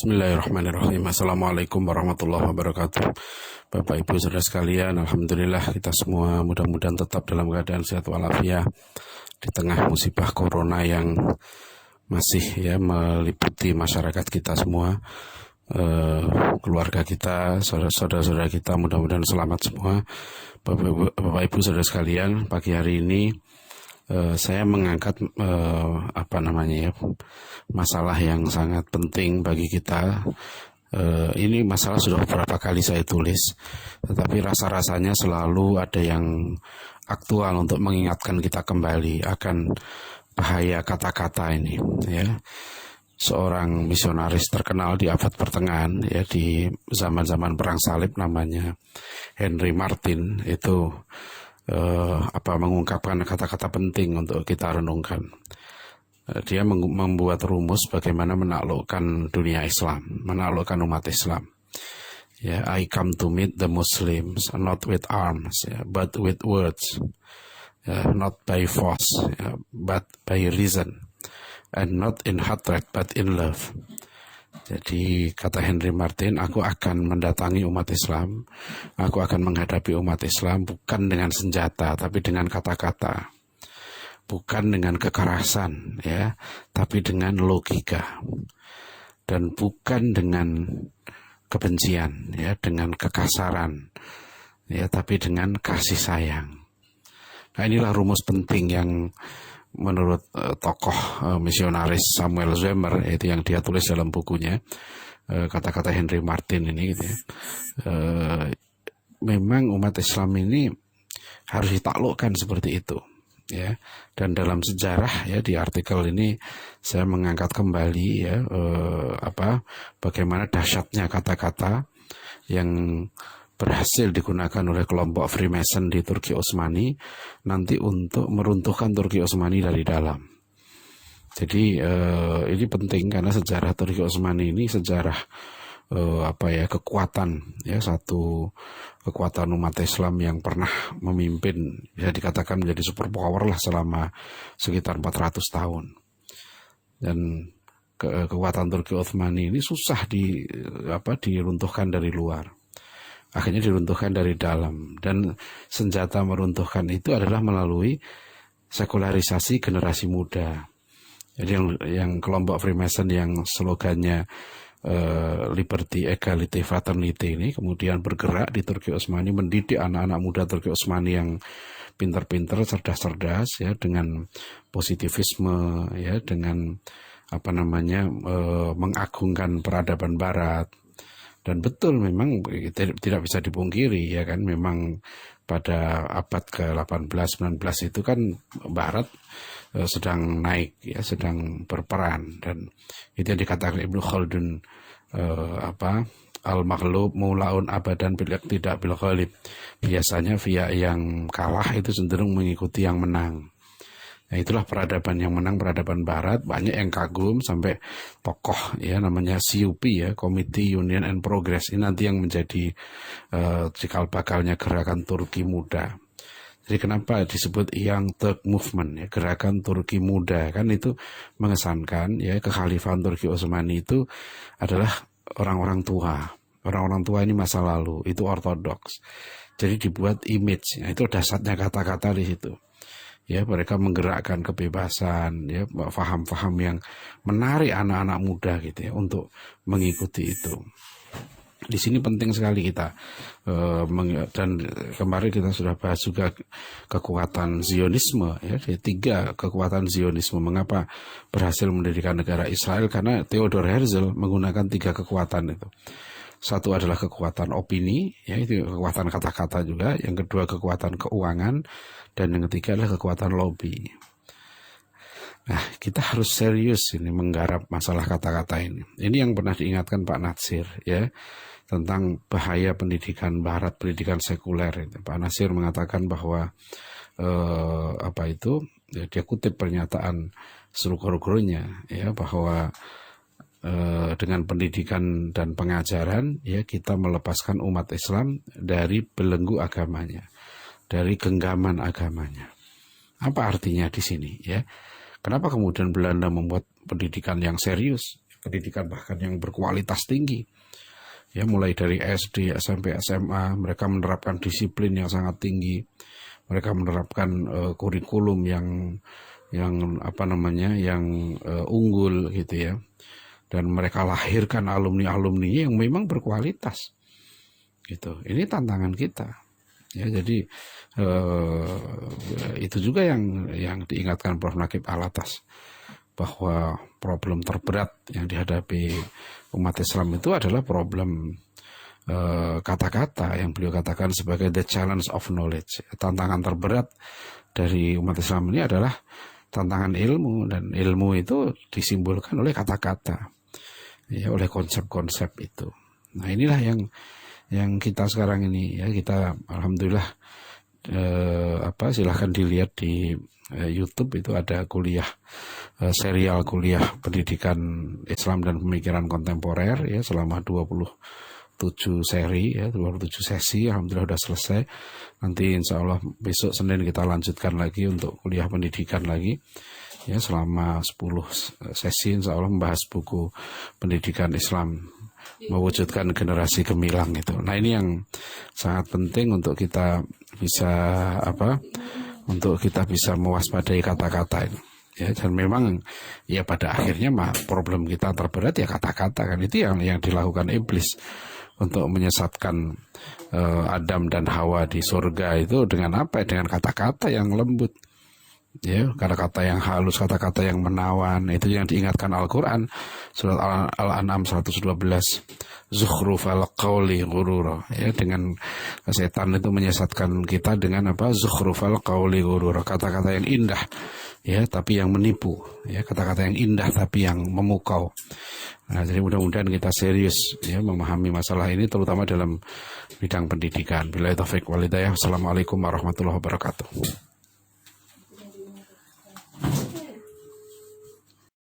Bismillahirrahmanirrahim. Assalamualaikum warahmatullahi wabarakatuh. Bapak Ibu saudara sekalian, alhamdulillah kita semua mudah-mudahan tetap dalam keadaan sehat walafiat di tengah musibah corona yang masih meliputi masyarakat kita semua, keluarga kita, saudara-saudara kita, mudah-mudahan selamat semua. Bapak Ibu saudara sekalian, pagi hari ini saya mengangkat masalah yang sangat penting bagi kita. Ini masalah sudah beberapa kali saya tulis, tetapi rasa-rasanya selalu ada yang aktual untuk mengingatkan kita kembali akan bahaya kata-kata ini. Ya, seorang misionaris terkenal di abad pertengahan, ya, di zaman-zaman perang salib, namanya Henry Martyn, itu mengungkapkan kata-kata penting untuk kita renungkan. Dia membuat rumus bagaimana menaklukkan dunia Islam, menaklukkan umat Islam. Ya, I come to meet the Muslims not with arms, but with words, not by force, but by reason, and not in hatred but in love. Jadi kata Henry Martyn, aku akan mendatangi umat Islam, aku akan menghadapi umat Islam bukan dengan senjata, tapi dengan kata-kata, bukan dengan kekerasan, ya, tapi dengan logika, dan bukan dengan kebencian, ya, dengan kekasaran, ya, tapi dengan kasih sayang. Nah, inilah rumus penting yang menurut tokoh misionaris Samuel Zwemer, itu yang dia tulis dalam bukunya, kata-kata Henry Martyn ini, gitu ya. Memang umat Islam ini harus ditaklukkan seperti itu, ya. Dan dalam sejarah, ya, di artikel ini saya mengangkat kembali, ya, bagaimana dahsyatnya kata-kata yang berhasil digunakan oleh kelompok Freemason di Turki Utsmani nanti untuk meruntuhkan Turki Utsmani dari dalam. Jadi ini penting karena sejarah Turki Utsmani ini sejarah kekuatan, ya, satu kekuatan umat Islam yang pernah memimpin, bisa dikatakan menjadi superpower lah selama sekitar 400 tahun. Dan kekuatan Turki Utsmani ini susah diruntuhkan dari luar. Akhirnya diruntuhkan dari dalam, dan senjata meruntuhkan itu adalah melalui sekularisasi generasi muda. Jadi yang kelompok Freemason yang slogannya Liberty, Equality, Fraternity ini kemudian bergerak di Turki Utsmani, mendidik anak-anak muda Turki Utsmani yang pintar-pintar, cerdas-cerdas, ya, dengan positivisme, ya, dengan mengagungkan peradaban Barat. Dan betul, memang tidak bisa dipungkiri, ya kan, memang pada abad ke-18-19 itu kan Barat sedang naik, ya, sedang berperan, dan itu yang dikatakan Ibnu Khaldun, al-maghlub maulaun abadan tidak bil ghalib. Biasanya pihak yang kalah itu cenderung mengikuti yang menang. Nah, itulah peradaban yang menang, peradaban Barat. Banyak yang kagum, sampai tokoh, ya, namanya CUP, ya, Committee Union and Progress, ini nanti yang menjadi cikal bakalnya gerakan Turki Muda. Jadi kenapa disebut Young Turk Movement, ya, gerakan Turki Muda, kan itu mengesankan, ya, kekhalifahan Turki Utsmani itu adalah orang-orang tua. Orang-orang tua ini masa lalu, itu ortodoks. Jadi dibuat image, ya, itu dasarnya kata-kata di situ. Ya, mereka menggerakkan kebebasan, ya, faham-faham yang menarik anak-anak muda, gitu ya, untuk mengikuti itu. Di sini penting sekali kita, dan kemarin kita sudah bahas juga kekuatan Zionisme, ya, 3 kekuatan Zionisme. Mengapa berhasil mendirikan negara Israel? Karena Theodor Herzl menggunakan 3 kekuatan itu. Satu adalah kekuatan opini, ya, itu kekuatan kata-kata juga. Yang kedua kekuatan keuangan, dan yang ketiga adalah kekuatan lobby. Nah, kita harus serius ini menggarap masalah kata-kata ini. Ini yang pernah diingatkan Pak Natsir, ya, tentang bahaya pendidikan Barat, pendidikan sekuler. Pak Natsir mengatakan bahwa ya, dia kutip pernyataan seluruh gurunya, ya, bahwa dengan pendidikan dan pengajaran, ya, kita melepaskan umat Islam dari belenggu agamanya, dari genggaman agamanya. Apa artinya di sini, ya? Kenapa kemudian Belanda membuat pendidikan yang serius? pendidikan bahkan yang berkualitas tinggi. Ya, mulai dari SD sampai SMA mereka menerapkan disiplin yang sangat tinggi. Mereka menerapkan kurikulum yang unggul gitu ya. Dan mereka lahirkan alumni-alumni yang memang berkualitas. Gitu. Ini tantangan kita. Ya, jadi itu juga yang diingatkan Prof. Naqib Alatas, bahwa problem terberat yang dihadapi umat Islam itu adalah problem kata-kata yang beliau katakan sebagai the challenge of knowledge. Tantangan terberat dari umat Islam ini adalah tantangan ilmu, dan ilmu itu disimbolkan oleh kata-kata, ya, oleh konsep-konsep itu. Nah, inilah yang kita sekarang ini, ya, kita alhamdulillah silahkan dilihat di YouTube, itu ada kuliah, serial kuliah pendidikan Islam dan pemikiran kontemporer, ya, selama 27 seri, ya, 27 sesi, alhamdulillah sudah selesai. Nanti insya Allah besok Senin kita lanjutkan lagi untuk kuliah pendidikan lagi, ya, selama 10 sesi insya Allah membahas buku pendidikan Islam mewujudkan generasi gemilang itu. Nah, ini yang sangat penting untuk kita bisa mewaspadai kata-kata ini. Ya, dan memang ya pada akhirnya problem kita terberat ya kata-kata, kan itu yang dilakukan iblis untuk menyesatkan Adam dan Hawa di surga itu dengan apa? Dengan kata-kata yang lembut. Ya, kata-kata yang halus, kata-kata yang menawan, itu yang diingatkan Al-Quran surat Al-An'am 112, zukhrufal qawli ghurura. Ya, dengan setan itu menyesatkan kita dengan apa? Zukhrufal qawli ghurura, kata-kata yang indah, ya, tapi yang menipu, ya, kata-kata yang indah tapi yang memukau. Nah, jadi mudah-mudahan kita serius, ya, memahami masalah ini, terutama dalam bidang pendidikan. Billahi taufiq wal hidayah. Assalamualaikum warahmatullahi wabarakatuh.